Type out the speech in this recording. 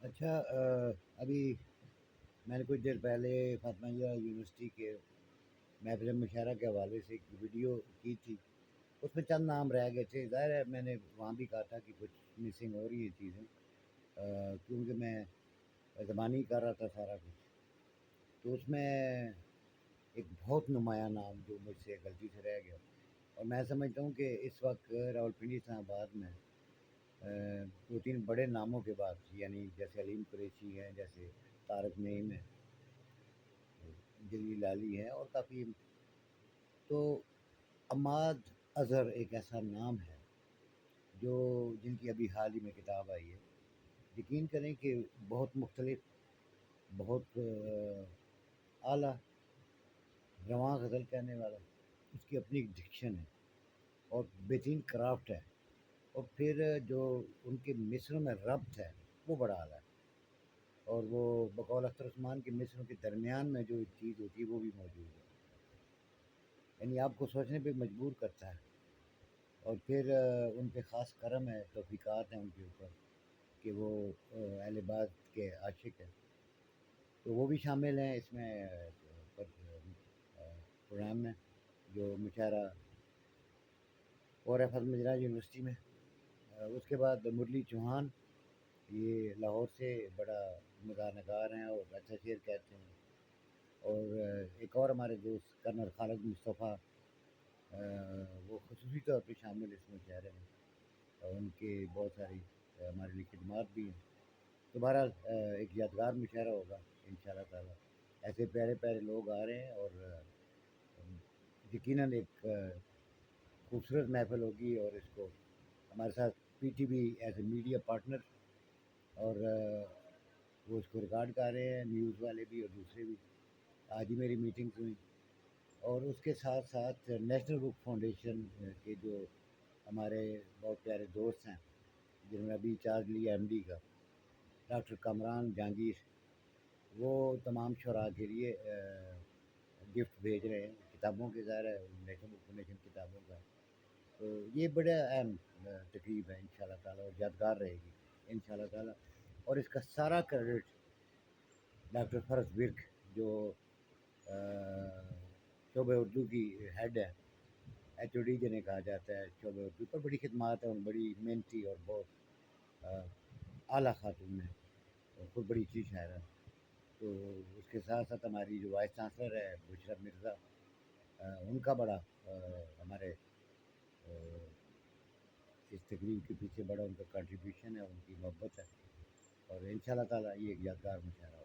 اچھا ابھی میں نے کچھ دیر پہلے فاطمہ جہ یونیورسٹی کے محفل مشاعرہ کے حوالے سے ایک ویڈیو کی تھی. اس میں چند نام رہ گئے تھے. ظاہر ہے میں نے وہاں بھی کہا تھا کہ کچھ مسنگ ہو رہی ہیں چیزیں، کیونکہ میں زبانی کر رہا تھا سارا کچھ. تو اس میں ایک بہت نمایاں نام جو مجھ سے غلطی سے رہ گیا، اور میں سمجھتا ہوں کہ اس وقت راولپنڈی اسلام آباد میں دو تین بڑے ناموں کے بعد، یعنی جیسے علیم قریشی ہیں، جیسے طارق نعیم ہے، جلیل علی ہے، اور کافی. تو عماد اظہر ایک ایسا نام ہے جو جن کی ابھی حال ہی میں کتاب آئی ہے. یقین کریں کہ بہت مختلف، بہت اعلیٰ، رواں غزل کہنے والا. اس کی اپنی ایک ڈکشن ہے اور بہترین کرافٹ ہے، اور پھر جو ان کے مصروں میں ربط ہے وہ بڑا اعلیٰ ہے. اور وہ بقول اختر عثمان کے مصروں کے درمیان میں جو ایک چیز ہوتی ہے وہ بھی موجود ہے، یعنی آپ کو سوچنے پہ مجبور کرتا ہے. اور پھر ان پہ خاص کرم ہے، توفیقات ہیں ان کے اوپر کہ وہ اہل بیت کے عاشق ہیں. تو وہ بھی شامل ہیں اس میں پروگرام میں جو مشاعرہ ہو رہا ہے فاطمہ جناح یونیورسٹی میں. اس کے بعد مرلی چوہان، یہ لاہور سے بڑا مزاح نگار ہیں اور اچھا شعر کہتے ہیں. اور ایک اور ہمارے دوست کرنل خالد مصطفیٰ، وہ خصوصی طور پہ شامل اس مشاعرے میں، اور ان کے بہت ساری ہمارے لیے خدمات بھی ہیں. تو بہرحال ایک یادگار مشاعرہ ہوگا ان شاء اللہ تعالیٰ. ایسے پیارے پیارے لوگ آ رہے ہیں، اور یقیناً ایک خوبصورت محفل ہوگی. اور اس کو ہمارے ساتھ P T V as a media partner, اور وہ اس کو ریکارڈ کر رہے ہیں، نیوز والے بھی اور دوسرے بھی. آج ہی میری میٹنگز ہوئی. اور اس کے ساتھ ساتھ نیشنل بک فاؤنڈیشن کے جو ہمارے بہت پیارے دوست ہیں جنہوں نے ابھی چارج لیا ایم ڈی کا، ڈاکٹر کامران جہانگیر، وہ تمام شعراء کے لیے گفٹ بھیج رہے ہیں کتابوں کے. ظاہر ہے نیشنل بک فاؤنڈیشن کتابوں کا. تو یہ بڑا اہم تقریب ہے ان شاء اللہ تعالیٰ، اور یادگار رہے گی ان شاء اللہ تعالیٰ. اور اس کا سارا کریڈٹ ڈاکٹر فرز ورک، جو شعبہ اردو کی ہیڈ ہے، ایچ او ڈی جنہیں کہا جاتا ہے شعبہ اردو پر. بڑی خدمات ہیں، بڑی محنتی اور بہت اعلیٰ خاتون ہے، اور خود بڑی اچھی شاعر ہے. تو اس کے ساتھ ساتھ ہماری جو وائس چانسلر ہے بشرا مرزا، ان کا بڑا ہمارے اس تقریب کے پیچھے بڑا ان کا کنٹریبیوشن ہے، ان کی محبت ہے. اور ان شاء اللہ تعالیٰ یہ ایک یادگار مشاعرہ